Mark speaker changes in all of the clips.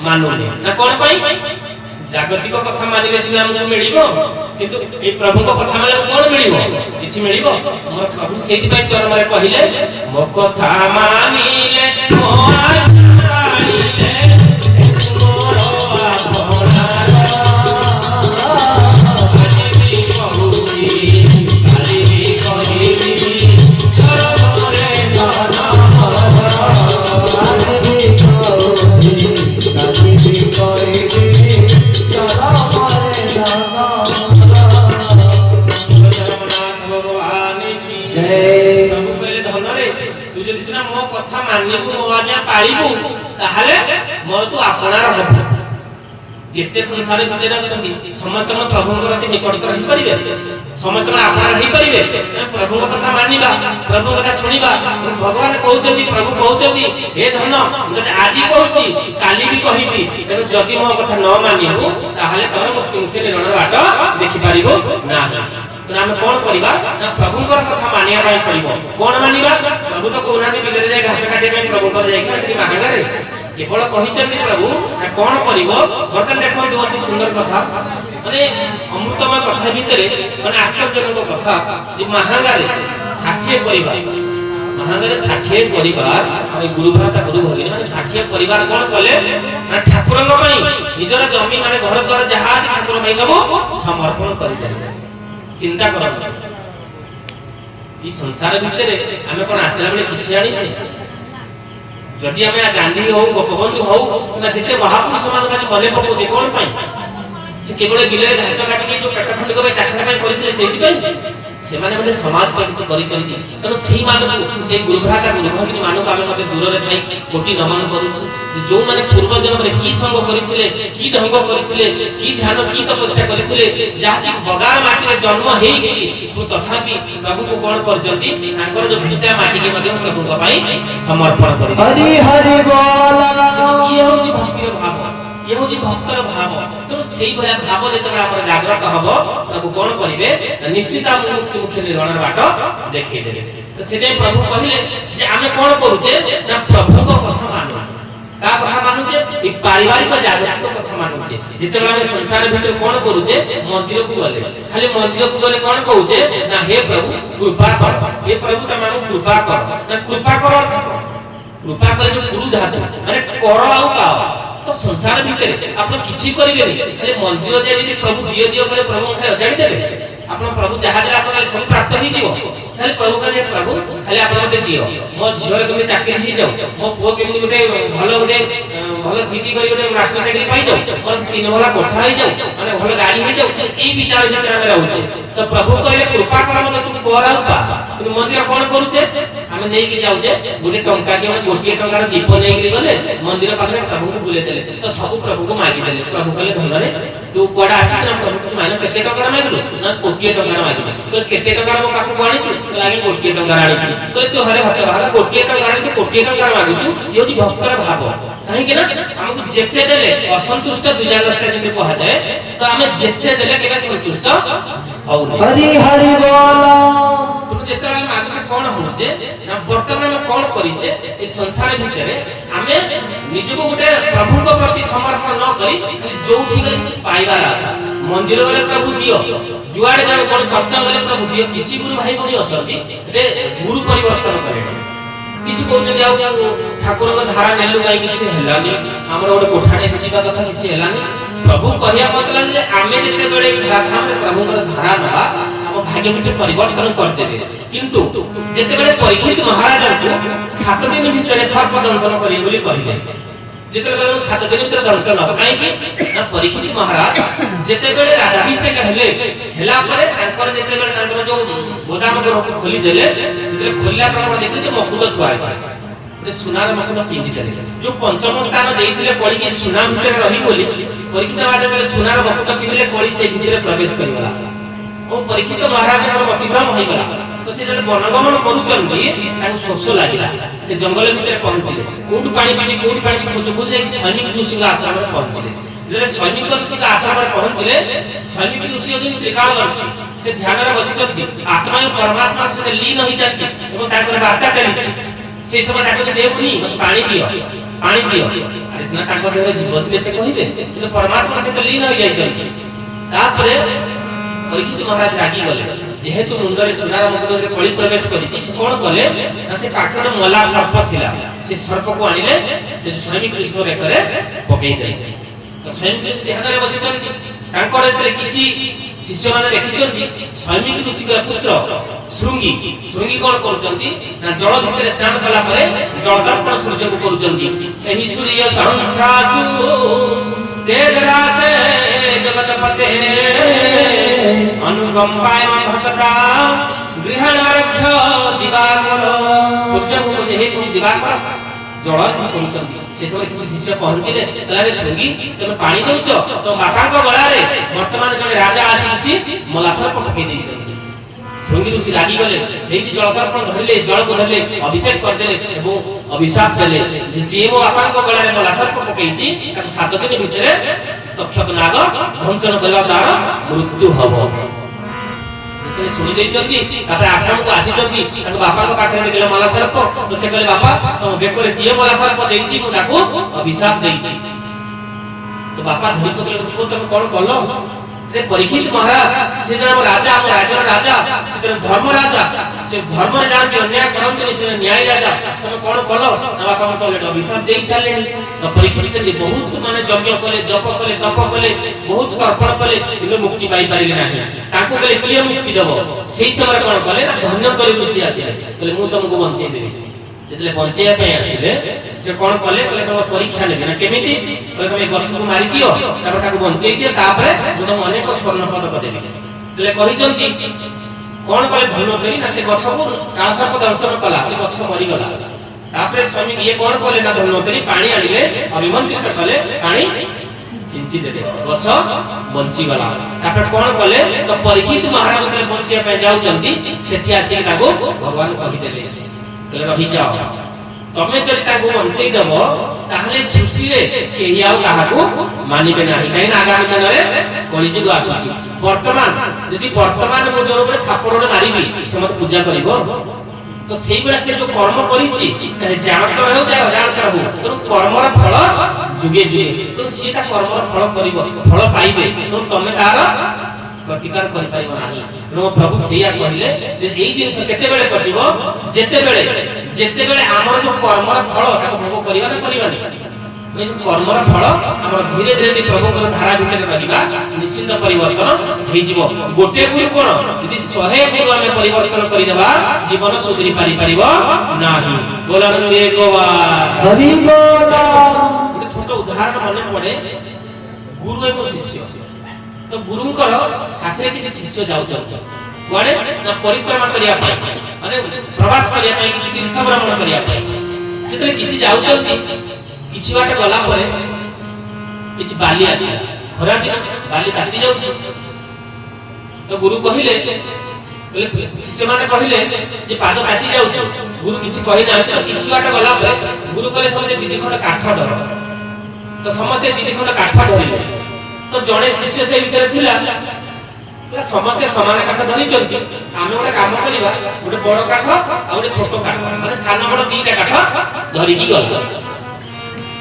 Speaker 1: मानुनी ना कोन पई जागतिक कथा मानिले सिना हमको मिलिबो किंतु ए प्रभु को कथा माने कोन मिलिबो किछि मिलिबो हमर प्रभु सेति पई चरण रे कहिले मो कथा मानिले मोरा पाइले मोरो आपना आजि बहुती काली कहिबी चरण रे धन आजि बहुती काली कहिबी कथा मानिबू मो आज्ञा पाळिबू ताहाले मोर तू आपणार हबो जेते संसार भितर अछंती समस्त प्रभु के निकट रही परिबे समस्त आपणार रही परिबे प्रभु कथा मानिबा प्रभु कथा सुनिबा भगवान कहउछंती प्रभु कहउछंती हे धन जदि आजि कहउची काली भी कहिबी तेनु जदि मो कथा न मानिबू ताहाले तोर मुक्ति मुक्ति निर्वाण बाट देखि पारिबो ना तो हम कोन करिबा ना प्रभु कथा मानिया बाय पड़िबो कोन मानिबा प्रभु तो कोनानी बिलरे जाय घास काटे में प्रभु कर जाय कि श्री महागारे केवल कहिचंती प्रभु ना कोन करिबो बर्तन देखो बहुत सुंदर कथा माने अमृतमय कथा भितरे माने आश्चर्यजनक कथा जे महागारे 60 परिवार महागारे 60 परिवार माने गुरु भ्राता गुरु भगिनी माने 60 परिवार कोन कले ना ठाकुरंग पई निजर जमी माने घर द्वार जहाज ठाकुर पई सब समर्पण करि देले चिंता करो ई संसार भितरे हमें कोन आसला बेले किछि आनी छै जदि हमें गांधी हो गोपबंधु हो ना जते महापुरुष समाज का भले पको जे कोन पई से केवल बिले घास काटी के जो पेट फुंड को चाखना पई करथिले सेति पई से माने माने समाज पर किछि करि चली तनो सेही मानू से गुरु भ्राता गुरु भगिनी मानू आमे मते दूर रे थाई कोटि नमन करू जो माने पूर्व जन्म रे की संग करिथिले की ढंग करिथिले की ध्यान की तपस्या करिथिले जाहि बगार माटी रे जन्म हेई कि तथापि प्रभु को कोन करजंती तांकर जो भिटा माटी के मध्ये प्रभु को पई समर्पण करि
Speaker 2: हरि हरि बोला
Speaker 1: ये होची भक्तिर भाव ये होची भक्तर भाव तो सेही भया भाव जेते हमर जागृत हबो प्रभु कोन करिवे निश्चित हम मुक्ति मुख्य निर्वाण बाट देखै देबे तो सेते प्रभु कहिले जे आमे कोन करूचे ना प्रभु को कथा मानु का कथा मानुचे ई पारिवारिक जागृत कथा मानुचे जेते हम संसार भीतर कोन करूचे मंदिर को गले खाली मंदिर को गले कोन कहूचे ना हे प्रभु कृपा कर हे प्रभु तमाम कृपा कर ना कृपा कर जो गुरु धातु माने कर आउ पाओ तो संसार भीतर आपण किछि करिवे नी खाली मंदिर जे यदि प्रभु दियो दियो करे प्रभु खाली अजाडी देबे आपण प्रभु जहाज रे आपण सब प्राप्त ही जीवो खाली प्रभु का जे प्रभु खाली आपण मते दियो मो झियोरे तुमे चाकरी ही जाओ मो पुओ केमि गुटे भलो सिटी करी गुटे राष्ट्र चाकरी पाई जाओ और तीन भला कोठा ही जाओ माने भलो गाड़ी ही जाओ एई विचार जे हम रहउछे तो प्रभु कहले कृपा कर मते तुम कोराउ पा तुम मंदिर कोन करूछे हमें नहीं कि जाऊ जे गुटे टंका के कोटी टंकार दीप नहीं कि गले मंदिर पाखरे प्रभु को बुले देले तो सब प्रभु को मागी देले प्रभु कहले धन रे तू कोडा आसी ना प्रभु को माने केते टंकार मागलु ना कोटी टंकार मागी तो केते टंकार मो पाखु कोणी लागे कोटी टंकार आनी तो तू हरे भक्त भाग कोटी टंकार तो कोटी टंकार मागु तू योजी भक्तर भाव काहे कि ना हमको जेते देले असंतुष्ट दुजाग्रस्त जे कहा जाए तो हमें जेते देले केबे संतुष्ट हौ
Speaker 2: हरि हरि बोला
Speaker 1: तुम जेते हम आगे कोन होचे ना वर्तमान में कोन करिचे ए संसार भितरे हमें निजको गुटे प्रभु को प्रति समर्पण न करी जोठी गली पाइबार आशा मंदिर गले प्रभु दियो जुआडे जाने कोन सत्संग गले प्रभु दियो किछि गुरु भाई बनी अछंती रे गुरु परिवर्तन करे किछि कोन जाऊ ठाकुर को धारा नेलु गाई किछि हेलानी हमर ओडे कोठाडे हिजिबा कथा किछि हेलानी प्रभु कहिया मतलब जे आमे जेते बेले धारा में प्रभु को धारा नबा हम भाग्य में परिवर्तन कर देबे किंतु जेते बेले परीक्षित महाराज को 7 दिन भीतर सर्प दंशन करी बोली कहिले जेते बेले 7 दिन भीतर दंशन हो काहे कि ना परीक्षित महाराज जेते बेले राजाभिषेक हेले हेला परे तांकर जेते बेले तांकर जो गोदाम को खोली देले जेते खोलला पर देखले जे मकुल थुआ जे सुनार मकुल पिंदी देले जो पंचम स्थान देइथिले कोली के सुना भीतर रही बोली परीक्षित महाराज जेते सुनार मकुल पिंदिले कोली से भीतर प्रवेश करिवला ओ परीक्षित महाराज को अतिभ्रम होई गला तो से जब वनगमन करूचंती ताको शोष लागिला से जंगल भीतर पहुंचिले कोट पानी खोज खोज एक सैनिक ऋषि का आश्रम में पहुंचिले जब सैनिक ऋषि का आश्रम में पहुंचिले सैनिक ऋषि जो त्रिकालदर्शी से ध्यान रे बसिचंती आत्मा और परमात्मा से लीन होई जाती एवं ताकर वार्ता चली से समय ताको देवनी पानी दियो ଆରେ ସିନା ତାଙ୍କ ଦେହରେ ଜୀବ ଥିଲେ ସେ କହିବେ, ସେ ତ ପରମାତ୍ମା ସହିତ ଲୀନ ହୋଇଯାଇଛନ୍ତି। ତାପରେ ପରୀକ୍ଷିତ ମହାରାଜ ରାଗି ଗଲେ, ଯେହେତୁ ମୁଣ୍ଡରେ ସୁନାର ମୁକୁଟରେ କଳି ପ୍ରବେଶ କରିଛି, ସେ କଣ କଲେ ନା ସେ ପାଖରେ ମଲା ସର୍ପ ଥିଲା, ସେ ସର୍ପକୁ ଆଣିଲେ ସେ ସ୍ୱାମୀ କୃଷ୍ଣ ବେକରେ ପକେଇ ଦେଲେ। ତ ସ୍ୱାମୀ କୃଷ୍ଣ ଧ୍ୟାନରେ ବସିଛନ୍ତି, ତାଙ୍କର ଏଥିରେ କିଛି ଶିଷ୍ୟମାନେ ଦେଖିଛନ୍ତି ସ୍ୱାମୀ ଋଷିଙ୍କର ପୁତ୍ର ଶୃଙ୍ଗି କଣ କରୁଛନ୍ତି ନା ଜଳ ଭିତରେ ସ୍ନାନ କଲା ପରେ ଜଳ ଦର୍ପଣ ସୂର୍ଯ୍ୟକୁ କରୁଛନ୍ତି। ଏହି ସୂର୍ଯ୍ୟ ସଂସାସୁ ତେଜରାସେ ଜଗତପତେ ଅନୁକମ୍ପାୟ ଭକ୍ତା ଗୃହଣାରକ୍ଷ ଦିବାକର। ସୂର୍ଯ୍ୟଙ୍କୁ ଯେହେତୁ ଦିବାକର ଜଳ କରୁଛନ୍ତି, ସେ ସମୟରେ କିଛି ଶିଷ୍ୟ ପହଞ୍ଚିଲେ, କହିଲେ ଶୃଙ୍ଗି ତମେ ପାଣି ଦଉଛ, ତ ବାପାଙ୍କ ଗଳାରେ ବର୍ତ୍ତମାନ ଜଣେ ରାଜା ଆସିଛି ମଲାସର୍ପ ପକେଇ ଦେଇଛନ୍ତି। ଶୃଙ୍ଗି ଋଷି ଲାଗିଗଲେ, ସେଇଠି ଜଳଦର୍ପଣ ଧରିଲେ, ଜଳକୁ ଧରିଲେ, ଅଭିଷେକ କରିଦେଲେ ଏବଂ ଅଭିଶାପ ଦେଲେ ଯେ ଯିଏ ମୋ ବାପାଙ୍କ ଗଳାରେ ମଲାସର୍ପ ପକେଇଛି ତାକୁ 7 ଦିନ ଭିତରେ ତକ୍ଷକ ନାଗ ଧ୍ୱଂସନ କରିବା ତାର ମୃତ୍ୟୁ ହବ। ଶୁଣି ଦେଇଛନ୍ତି, ତାପରେ ଆଶ୍ରମକୁ ଆସିଛନ୍ତି, ତାଙ୍କ ବାପାଙ୍କ ପାଖରେ ଦେଖିଲେ ମଲାସର୍ପ, ତ ସେ କହିଲେ ବାପା ତମ ବେକରେ ଯିଏ ମଲାସର୍ପ ଦେଇଛି ମୁଁ ତାକୁ ଅଭିଶାପ ଦେଇଛି। ତ ବାପା ଧରି ପକେଇଲେ, ତମେ କଣ କଲ? ପରୀକ୍ଷିତ ମହାରାଜ ସେ ଜଣେ ରାଜା, ଆମ ରାଜ୍ୟର ରାଜା, ସେ ଧର୍ମ ରାଜା, ସେ ଧର୍ମରେ ଯାଆନ୍ତି, ଅନ୍ୟାୟ କରନ୍ତିନି, ସେ ନ୍ୟାୟ ରାଜା, ତମେ କଣ କଲ? ନା ବାପା ମତେ ଅଲରେଡି ଅଭିଶାପ ଦେଇ ସାରିଲେଣି। ତ ପରୀକ୍ଷିତ ସେମିତି ବହୁତ ମାନେ ଯଜ୍ଞ କଲେ, ଜପ କଲେ, ତପ କଲେ, ବହୁତ ତର୍ପଣ କଲେ, କିନ୍ତୁ ମୁକ୍ତି ପାଇପାରିଲେ ନାହିଁ। ତାଙ୍କୁ କହିଲେ କିଏ ମୁକ୍ତି ଦବ? ସେଇ ସମୟରେ କଣ କଲେ ନା ଧନ୍ୟ କରି ଋଷି ଆସିଲେ, କହିଲେ ମୁଁ ତମକୁ ବଞ୍ଚେଇ ଦେବି। ଯେତେବେଳେ ବଞ୍ଚେଇବା ପାଇଁ ଆସିଲେ ସେ କଣ କଲେ, କହିଲେ ତମ ପରୀକ୍ଷା ନେବେ ନା କେମିତି? କହିଲେ ତମେ ଗଛକୁ ମାରି ଦିଅ, ତାପରେ ତାକୁ ବଞ୍ଚେଇ ଦିଅ, ତାପରେ ମୁଁ ତମକୁ ଅନେକ ସ୍ୱର୍ଣ୍ଣ ପଦକ ଦେବି। ହେଲେ କହିଛନ୍ତି କଣ କଲେ ଧନ୍ୱନ୍ତରୀ ନା ସେ ଗଛକୁ କାଳସର୍ପ ଦଂଶନ କଲା, ସେ ଗଛ ମରିଗଲା। ତାପରେ ସ୍ୱାମୀ ଇଏ କଣ କଲେ ନା ଧନ୍ୱନ୍ତରୀ ପାଣି ଆଣିଲେ, ଅଭିମନ୍ତ୍ରିତ କଲେ, ପାଣି ଛିଞ୍ଚି ଦେଲେ, ଗଛ ବଞ୍ଚିଗଲା। ତାପରେ କଣ କଲେ ତ ପରୀକ୍ଷିତ ମହାରାଜ ବଞ୍ଚିବା ପାଇଁ ଯାଉଛନ୍ତି, ସେଠି ଆସିକି ତାକୁ ଭଗବାନ କହିଦେଲେ ରହିଯାଅ, ତମେ ଯଦି ତାକୁ ବଞ୍ଚେଇ ଦେବ ତାହେଲେ ସୃଷ୍ଟିରେ କେହି ଆଉ କାହାକୁ ମାନିବେ ନାହିଁ, କାହିଁକି ଆଗାମୀ ଦିନରେ କଳିଯୁଗ ଆସୁଛି। ବର୍ତ୍ତମାନ ଯଦି ବର୍ତ୍ତମାନ ମୁଁ ଜଣକୁ ଥାପଡ଼ରେ ମାରିବି, ସେ ମତେ ପୂଜା କରିବ? ତ ସେଇଭଳିଆ ସେ ଯୋଉ କର୍ମ କରିଛି, ଜାଣତ ହେଉ ଚାहे ଅଜାଣତ ହଉ, ତେଣୁ କର୍ମର ଫଳ ଯୁଗେ ଯୁଗେ, ତେଣୁ ସିଏ ତା କର୍ମର ଫଳ କରିବ, ଫଳ ପାଇବେ, ତେଣୁ ତମେ ତାର ପ୍ରତିକାର କରିପାରିବ ନାହିଁ। ତେଣୁ ପ୍ରଭୁ ସେଇଆ କହିଲେ ଯେ ଏଇ ଜିନିଷ କେତେବେଳେ ଘଟିବ? ଯେତେବେଳେ ଆମର ଯୋଉ କର୍ମର ଫଳ ତାକୁ ଭୋଗ କରିବା ନା କରିବାନି? କର୍ମର ଫଳ ଆମର ଧୀରେ ଧୀରେ ଯଦି ପ୍ରଭୁଙ୍କର ଧାରା ଭିତରେ ରହିବା, ନିଶ୍ଚିନ୍ତ ପରିବର୍ତ୍ତନ ହେଇଯିବ। ଗୋଟେ ଗୁରୁ କଣ, ଯଦି 100 ଗୁରୁ ଆମେ ପରିବର୍ତ୍ତନ କରିଦେବା, ଜୀବନ ସୁଧୁରି ପାରିବ ନାହିଁ। ବୋଲନ୍ତି
Speaker 2: ହରି ବୋଲ।
Speaker 1: ଗୋଟେ ଛୋଟ ଉଦାହରଣ ମନେ ପଡେ, ଗୁରୁ ଏବଂ ଶିଷ୍ୟ। ତ ଗୁରୁଙ୍କର ସାଥିରେ କିଛି ଶିଷ୍ୟ ଯାଉଛନ୍ତି କୁଆଡେ ନା ପରିକ୍ରମା କରିବା ପାଇଁ, ମାନେ ପ୍ରବାସ କରିବା ପାଇଁ, କିଛି ତୀର୍ଥ ଭ୍ରମଣ କରିବା ପାଇଁ। ଯେତେବେଳେ କିଛି ଯାଉଛନ୍ତି, କିଛି ବାଟ ଗଲା ପରେ କିଛି ବାଲି ଆସିଲା, ଖରା ଦିନ ବାଲି ତାତି ଯାଉଛି। ତ ଗୁରୁ କହିଲେ, ଶିଷ୍ୟମାନେ କହିଲେ ଯେ ପାଦ ତାତି ଯାଉଛି। ଗୁରୁ କିଛି କହିନାହାନ୍ତି। କିଛି ବାଟ ଗଲା ପରେ ଗୁରୁ କହିଲେ ସମସ୍ତେ 2 ଖଣ୍ଡ କାଠ ଧର। ତ ସମସ୍ତେ 2 ଖଣ୍ଡ କାଠ ଧରିଲେ। ତ ଜଣେ ଶିଷ୍ୟ ସେ ଭିତରେ ଥିଲା, ସମସ୍ତେ ସମାନ କାଠ ଧରିଛନ୍ତି, ଆମେ ଗୋଟେ କାମ କରିବା, ଗୋଟେ ବଡ କାଠ ଆଉ ଗୋଟେ ଛୋଟ କାଠ, ମାନେ ସାନ ବଡ 2ଟା କାଠ ଧରିକି ଗଲା।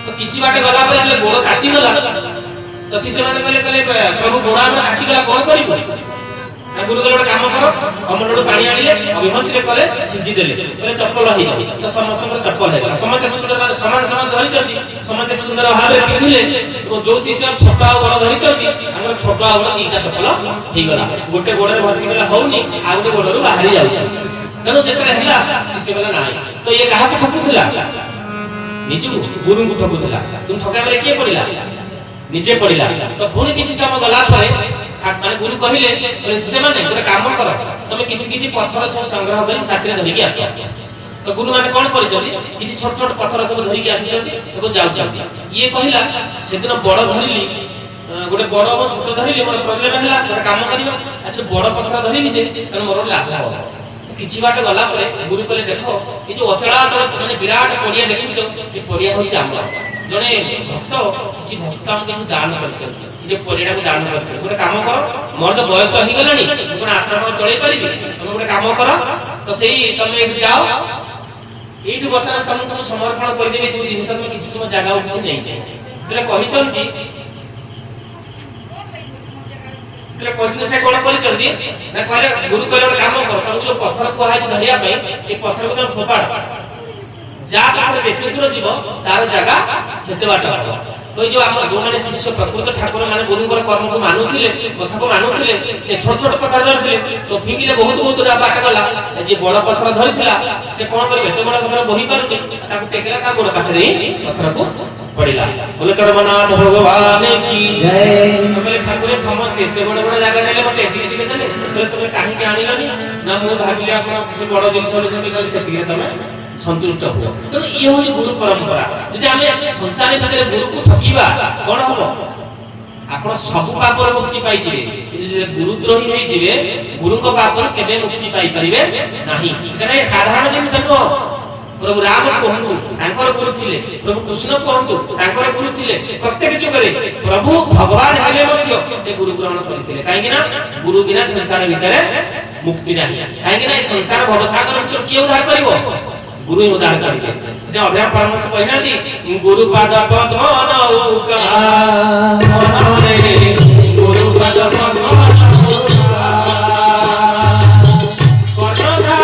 Speaker 1: ତ କିଛି ବାଟ ଗଲା ପରେ ଗୋଡ କାଟିଗଲା। ତ ଶିଷ୍ୟମାନେ କହିଲେ ପ୍ରଭୁ ଗୋଡ ଆମେ କାଟିଗଲା, କଣ କରିବୁ? ଗୁରୁ କହିଲେ ଗୋଟେ କାମ କର, କମଣ୍ଡଳୁ ପାଣି ଆଣିଲେ, ଅଭିମନ୍ତ୍ରିତ କଲେ, ଛିଞ୍ଚି ଦେଲେ, କହିଲେ ଚପଲ ହେଇଯାଉ। ତ ସମସ୍ତଙ୍କର ଚପଲ ହେଇଗଲା, ସମସ୍ତେ ସୁନ୍ଦର ସମାନ ଧରିଛନ୍ତି, ସମସ୍ତେ ସୁନ୍ଦର ଭାବରେ ପିନ୍ଧିଲେ। ଯୋଉ ଶିଷ୍ୟ ଛୋଟ ଆଉ ବଡ ଧରିଛନ୍ତି, ଆମର ଛୋଟ ଆଉ ବଡ 2ଟା ଚପଲ ହେଇଗଲା। ଗୋଟେ ଗୋଡରେ ଭର୍ତ୍ତି କଲେ ହଉନି, ଆଉ ଗୋଟେ ଗୋଡରୁ ବାହାରି ଯାଉଛି। ତେଣୁ ଯେତେବେଳେ ହେଲା ଶିଷ୍ୟ କହିଲା ନାହିଁ। ତ ଇଏ କାହାକୁ ଠକୁଥିଲା? ନିଜକୁ, ଗୁରୁଙ୍କୁ ଠକୁଥିଲା। କିନ୍ତୁ ଠକାବେଳେ କିଏ ପଡିଲା? ନିଜେ ପଡିଲା। ତ ପୁଣି କିଛି ସମୟ ଗଲା ପରେ ମାନେ ଗୁରୁ କହିଲେ ସେମାନେ ଗୋଟେ କାମ କର, ତମେ କିଛି କିଛି ପଥର ସବୁ ସଂଗ୍ରହ କରି ସାଥିରେ ଧରିକି ଆସ। ତ ଗୁରୁ ମାନେ କଣ କରିଛନ୍ତି, କିଛି ଛୋଟ ଛୋଟ ପଥର ସବୁ ଧରିକି ଆସିଛନ୍ତି ଏବଂ ଯାଉଛନ୍ତି। ଇଏ କହିଲା ସେଦିନ ବଡ ଧରିଲି, ଗୋଟେ ବଡ ଏବଂ ଛୋଟ ଧରିଲି, ମୋର ପ୍ରୋବ୍ଲେମ ହେଲା, ଗୋଟେ କାମ କରିବା, ଆଜି ବଡ ପଥର ଧରିଲି ଯେ ତେଣୁ ମୋର ଲାଭ ହବ। କିଛି ବାଟ ଗଲା ପରେ ଗୁରୁ କହିଲେ ଦେଖ, ଏ ଯୋଉ ଅଚଳାଚଳ ମାନେ ବିରାଟ ପଡିଆ ଦେଖୁଛ, ଏ ପଡିଆ ହଉଛି ଆମର। ଜଣେ ଭକ୍ତ କିଛି ଭକ୍ତ ଆମକୁ କିଛି ଦାନ କରିଛନ୍ତି, ଯେ ପଡିଆଟାକୁ ଦାନ କରିଛନ୍ତି। ଗୋଟେ କାମ କର, ମୋର ତ ବୟସ ହେଇଗଲାଣି, ମୁଁ କଣ ଆଶ୍ରମ ଚଳେଇ ପାରିବି, ତମେ ଗୋଟେ କାମ କର, ତ ସେଇ ତମେ ଯାଅ, ଏଇଠୁ ବର୍ତ୍ତମାନ ତମକୁ ସମର୍ପଣ କରିଦେବି ସବୁ ଜିନିଷ, ତମେ କିଛି ତୁମ ଜାଗାକୁ କିଛି ନେଇଯାଏ ହେଲେ କହିଛନ୍ତି ସେ କଣ କରିଛନ୍ତି ନା କହିଲେ ଗୁରୁ କହିଲେ ଗୋଟେ କାମ କର ତମକୁ ଯୋଉ ପଥର କୁହାଯାଇଛି ଧରିବା ପାଇଁ ଏ ପଥରକୁ ତମେ ଫୋପାଡ଼ ଯାହା ପାଖରେ ଯେତେ ଦୂର ଯିବ ତାର ଜାଗା ସେତେ ବାଟ ହବ ତ ଯୋଉ ଆମ ଯୋଉମାନେ ଶିଷ୍ୟ ପ୍ରକୃତ ଠାକୁର ମାନେ ଗୁରୁଙ୍କର କର୍ମକୁ ମାନୁଥିଲେ କଥାକୁ ମାନୁଥିଲେ ସେ ଛୋଟ ଛୋଟ ପଥର ଧରିଥିଲେ ତ ଫିଙ୍ଗିଲେ ବହୁତ ବାଟ ଗଲା ଯେ ବଡ ପଥର ଧରିଥିଲା ସେ କଣ କରିବେ ଏତେ ବଡ ପଥର ବୋହି ପାରୁନି ତାକୁ ଟେକିଲା ତା ଗୋଡ ପାଖରେ ହିଁ ପଥରକୁ ପଡିଲା ବୋଲେ ଚରମନାଥ ଭଗବାନ କି ଜୟ ତମେ ଠାକୁର ସମସ୍ତେ ଏତେ ବଡ ବଡ ଜାଗା ନେଲେ ମତେ ଏତିକି ଟିକେ ଦେଲେ ବୋଲେ ତମେ କାହିଁକି ଆଣିଲନି ନା ମୁଁ ଭାବିଲି ଆପଣ କିଛି ବଡ ଜିନିଷ ବୋଲି ସେତିକି ତମେ संतुष्ट हो तो ये हो गुरु परंपरा यदि हमें संसार भितर गुरु को ठकिबा कोन हो आपण सब पापर मुक्ति पाई जिवे यदि गुरुद्रोही होई जिवे गुरु को पापर केबे मुक्ति पाई परिबे नाही कने साधारण जिंस को प्रभु राम कहंतु तांकर गुरु थिले प्रभु कृष्ण कहंतु तांकर गुरु थिले प्रत्येक जुगरे प्रभु भगवान हेले मध्य से गुरु ग्रहण करथिले काहे ना गुरु बिना संसार भितर मुक्ति नाही काहे ना संसार भवसागर भितर के उद्धार करिवो गुरु उद्धार करिवे जे अभ्यास परामर्श कहना दी गुरु पाद पद्म नौका मनरे गुरु पाद पद्म नौका कर्णधार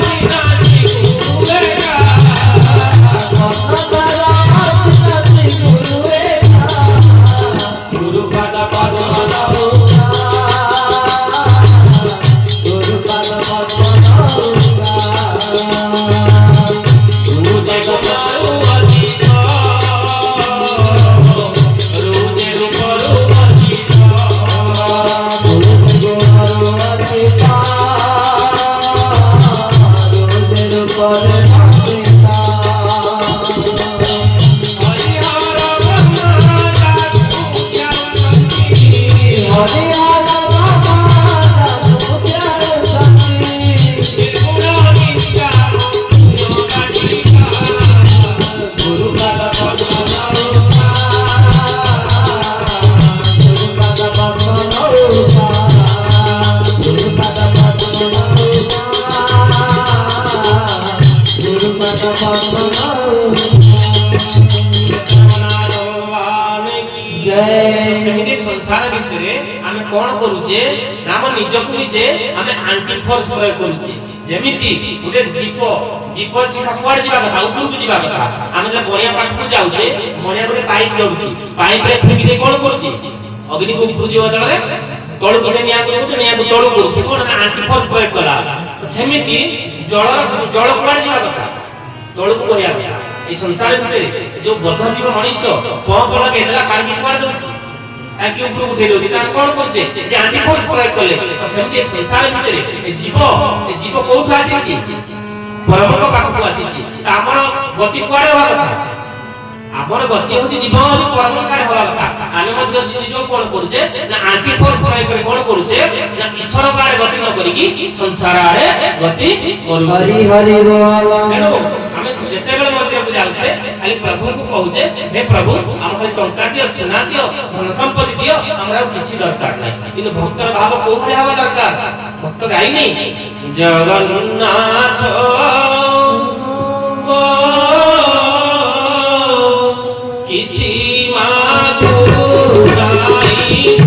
Speaker 1: दिनाची गुरुवेका कर्णधार दिनाची गुरुवेका गुरु पाद पद्म नौका गुरु पाद पद्म नौका संसार भितर आमे कोन करूचे नाम निजकु निजे आमे एंटी फोर्स प्रयोग करूचे जेमिति गुटे दीप शिखा कुआड जिबा कथा ऊपर को जिबा कथा आमे जे बनिया पाट को जाउचे बनिया गुटे पाइप जाउची पाइप रे फेंकी दे कोन करूची अग्नि को ऊपर जिबा दरे तळु गुटे निया को निया को तळु करूची कोन ना एंटी फोर्स प्रयोग कला जेमिति जल कुआड जिबा कथा तळु को बहिया कथा ए संसार भितर जो बद्ध जीव मनुष्य पंप लगे देला पानी कुआड दउची ताकि ऊपर उठे दउची तार कोन करचे जे एंटी फोर्स प्रयोग करले सेमति संसार भितर जीव कोठा आसीची परमक पाखु आसीची हमर गति कुआडे होला कथा हमर गति होती जीव और परमक काडे होला कथा आमे मध्य जो कोन करूचे ना एंटी फोर्स प्रयोग करे कोन करूचे ना ईश्वर काडे गति न करिकी संसार आड़े गति करू हरि हरि बोल हेलो हमें जेते बेले मध्य को जाउचे खाली प्रभु को कहूचे हे प्रभु हम खाली टंका दियो सोना दियो धन संपत्ति दियो हमरा किछि दरकार नै किंतु भक्तर भाव कोठे हवा दरकार भक्त गाई नै जगन्नाथ किछि मागु नाई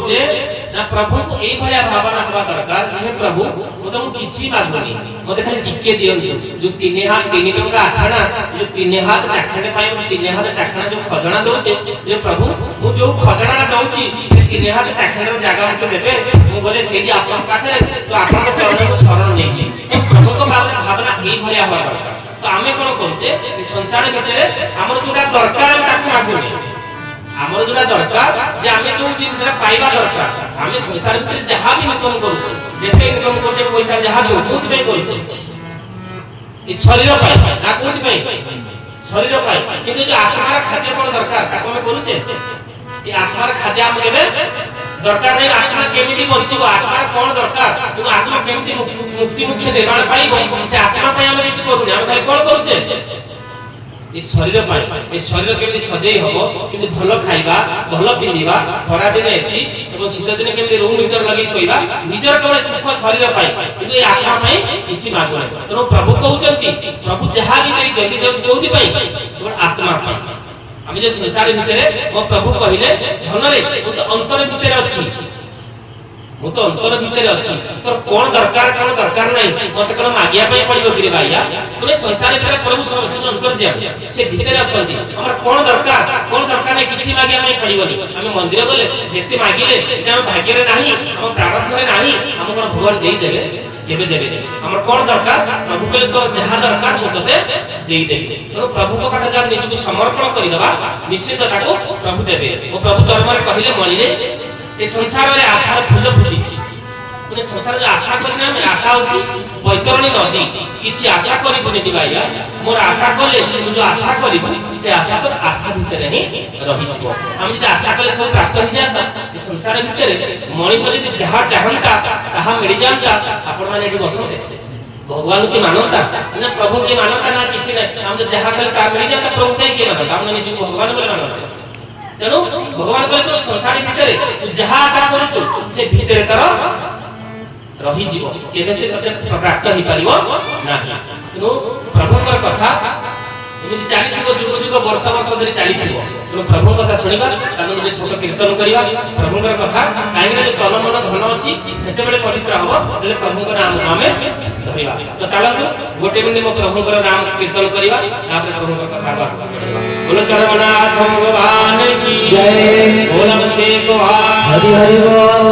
Speaker 1: କରୁଛେ ନା ପ୍ରଭୁଙ୍କୁ ଏଇ ଭଳିଆ ଭାବନା ହେବା ଦରକାର ଯେ ପ୍ରଭୁ ମୁଁ ତମକୁ କିଛି ମାଗୁନି, ମତେ ଖାଲି ଟିକେ ଦିଅନ୍ତୁ। ଯୋଉ 3 ଟଙ୍କା ଆଠଣା, ଯୋଉ 3 ହାତ ଚାଖଣ୍ଡେ ପାଇଁ 3 ହାତ ଚାଖଣା ଯୋଉ ଖଜଣା ଦଉଛେ, ଯେ ପ୍ରଭୁ ମୁଁ ଯୋଉ ଖଜଣା ଦଉଛି ସେ 3 ହାତ ଚାଖଣ୍ଡର ଜାଗା ମତେ ଦେବେ, ମୁଁ ଗଲେ ସେଇଠି ଆପଣଙ୍କ ପାଖରେ ତ ଆପଣଙ୍କ ଚରଣକୁ ଶରଣ ନେଇଛି। ପ୍ରଭୁଙ୍କ ଭାବନା ଏଇ ଭଳିଆ ହବା ଦରକାର। ତ ଆମେ କଣ କରୁଛେ ସଂସାର ଭିତରେ ଆମର ଯୋଉଟା ଦରକାର ଆମେ ତାକୁ ମାଗୁନେ, ଆମର ଯୋଉଟା ଦରକାର ଯେ ଆମେ ଯୋଉ ଜିନିଷଟା ପାଇବା ଦରକାର, ଆମେ ସଂସାର ଭିତରେ ଯାହା ବି ଇନକମ କରୁଛେ, ଯେତେ ଇନକମ କରୁଛେ ପଇସା ଯାହା ବି କୋଉଥିପାଇଁ କରୁଛେ, ଏ ଶରୀର ପାଇଁ ନା କୋଉଥିପାଇଁ, ଶରୀର ପାଇଁ। କିନ୍ତୁ ଯୋଉ ଆତ୍ମାର ଖାଦ୍ୟ କଣ ଦରକାର ତାକୁ ଆମେ କରୁଛେ, ଏ ଆତ୍ମାର ଖାଦ୍ୟ ଆମେ କେବେ ଦରକାର ନାହିଁ। ଆତ୍ମା କେମିତି ବଞ୍ଚିବ, ଆତ୍ମାର କଣ ଦରକାର, କିନ୍ତୁ ଆତ୍ମା କେମିତି ମୁକ୍ତି ମୁଖ୍ୟ ନିର୍ମାଣ ପାଇବ, ସେ ଆତ୍ମା ପାଇଁ ଆମେ କିଛି କରୁନେ, ଆମେ ଖାଲି କଣ କରୁଛେ ଏ ଶରୀର ପାଇଁ। ଏ ଶରୀର କେମିତି ସଜେଇ ହବ, କିନ୍ତୁ ଭଲ ଖାଇବା, ଭଲ ପିନ୍ଧିବା, ଖରା ଦିନେ ଏସି ଏବଂ ଶୀତ ଦିନେ କେମିତି ରୁମ୍ ଭିତରେ ଲଗେଇ ଶୋଇବା, ନିଜର କେବଳ ସୁଖ ଶରୀର ପାଇଁ, କିନ୍ତୁ ଏ ଆତ୍ମା ପାଇଁ କିଛି ମାଗୁନାହିଁ। ତେଣୁ ପ୍ରଭୁ କହୁଛନ୍ତି, ପ୍ରଭୁ ଯାହା ବି ଦେଇଛନ୍ତି ସେ କୋଉଥିପାଇଁ, କେବଳ ଆତ୍ମା ପାଇଁ। ଆମେ ଯୋଉ ସଂସାର ଭିତରେ ମୋ ପ୍ରଭୁ କହିଲେ ଧନରେ ମୁଁ ତ ଅନ୍ତର ଭିତରେ ଅଛି, ମୁଁ ତ ଅନ୍ତର ଭିତରେ ଅଛି, ତୋର କଣ ଦରକାର କଣ ଦରକାର ନାହିଁ ମତେ କଣ ମାଗିବା ପାଇଁ ପଡିବ କି ଭାଇଆ। ତୁମେ ସଂସାର ଭିତରେ ପ୍ରଭୁ ସମସ୍ତଙ୍କୁ ଅନ୍ତର୍ଯାମୀ, ସେ ଭିତରେ ଅଛନ୍ତି। ଆମର କଣ ଦରକାର ନାହିଁ କିଛି ମାଗିବା ପାଇଁ ପଡିବନି। ଆମେ ମନ୍ଦିର ଗଲେ ଯେତେ ମାଗିଲେ ଯଦି ଆମ ଭାଗ୍ୟରେ ନାହିଁ, ଆମ ପ୍ରାରବ୍ଧରେ ନାହିଁ, ଆମ କଣ ଭଗବାନ ଦେଇଦେବେ, କେବେ ଦେବେ। ଆମର କଣ ଦରକାର, ପ୍ରଭୁ କହିଲେ ତୋର ଯାହା ଦରକାର ମୁଁ ତତେ ଦେଇଦେବି। ତେଣୁ ପ୍ରଭୁଙ୍କ ପାଖରେ ଯାହା ନିଜକୁ ସମର୍ପଣ କରିଦେବା, ନିଶ୍ଚିତ ତାକୁ ପ୍ରଭୁ ଦେବେ। ଓ ପ୍ରଭୁ ଚରମରେ କହିଲେ ମଣିରେ ଏ ସଂସାରରେ ଆଶାର ଫୁଲ ଫୁଟିଛି। ମାନେ ସଂସାର ଯୋଉ ଆଶା କରିନେ, ଆମେ ଆଶା ହଉଛି ବୈତରଣୀ ନଦୀ, କିଛି ଆଶା କରିବୁନି ଭାଇଆ, ମୋର ଆଶା କଲେ ମୁଁ ଯୋଉ ଆଶା କରିବୁ ସେ ଆଶା ତ ଆଶା ଭିତରେ ହିଁ ରହିଯିବ। ଆମେ ଯଦି ଆଶା କଲେ ସବୁ ପ୍ରାପ୍ତ ହେଇଯାଆନ୍ତା, ଏ ସଂସାର ଭିତରେ ମଣିଷ ଯଦି ଯାହା ଚାହନ୍ତା ତାହା ମିଳିଯାଆନ୍ତା, ଆପଣମାନେ ଏଠି ବସନ୍ତେ, ଭଗବାନ କି ମାନନ୍ତା ନା ପ୍ରଭୁ କିଏ ମାନନ୍ତା ନା କିଛି ନାହିଁ। ଆମେ ଯାହା କଲେ ତାହା ମିଳିଯାନ୍ତା, ପ୍ରଭୁ କାହିଁ କିଏ ମାନନ୍ତା, ଆମେ ନିଜକୁ ଭଗବାନ ବୋଲି ମାନନ୍ତେ। ତେଣୁ ଭଗବାନ କହିଲେ ସଂସାର ଭିତରେ ଯାହା ଆଶା କରୁଛୁ ସେ ଭିତରେ ତାର ରହିଯିବ, କେବେ ସେ ତତେ ପ୍ରାପ୍ତ ହେଇପାରିବ ନାହିଁ। ତେଣୁ ପ୍ରଭୁଙ୍କର କଥା ଏମିତି ଚାଲିଥିବ, ଯୁଗ ଯୁଗ ବର୍ଷ ବର୍ଷ ଧରି ଚାଲିଥିବ। ତେଣୁ ପ୍ରଭୁଙ୍କ କଥା ଶୁଣିବା, ତାକୁ ନିଜେ ଛୋଟ କୀର୍ତ୍ତନ କରିବା ପ୍ରଭୁଙ୍କର କଥା, କାହିଁକିନା ଯୋଉ ତନ ମନ ଧନ ଅଛି ସେତେବେଳେ ପବିତ୍ର ହବ ଯେତେବେଳେ ପ୍ରଭୁଙ୍କ ନାମ ଆମେ ଧରିବା। ତ ଚାଲନ୍ତୁ ଗୋଟେ ମିନିଟ୍ ମୋ ପ୍ରଭୁଙ୍କର ନାମ କୀର୍ତ୍ତନ କରିବା, ତାପରେ ପ୍ରଭୁଙ୍କର କଥା ହେବା। बोलो चरमनाथ भगवान की जय, बोला वंदे को हरि हरि बोल।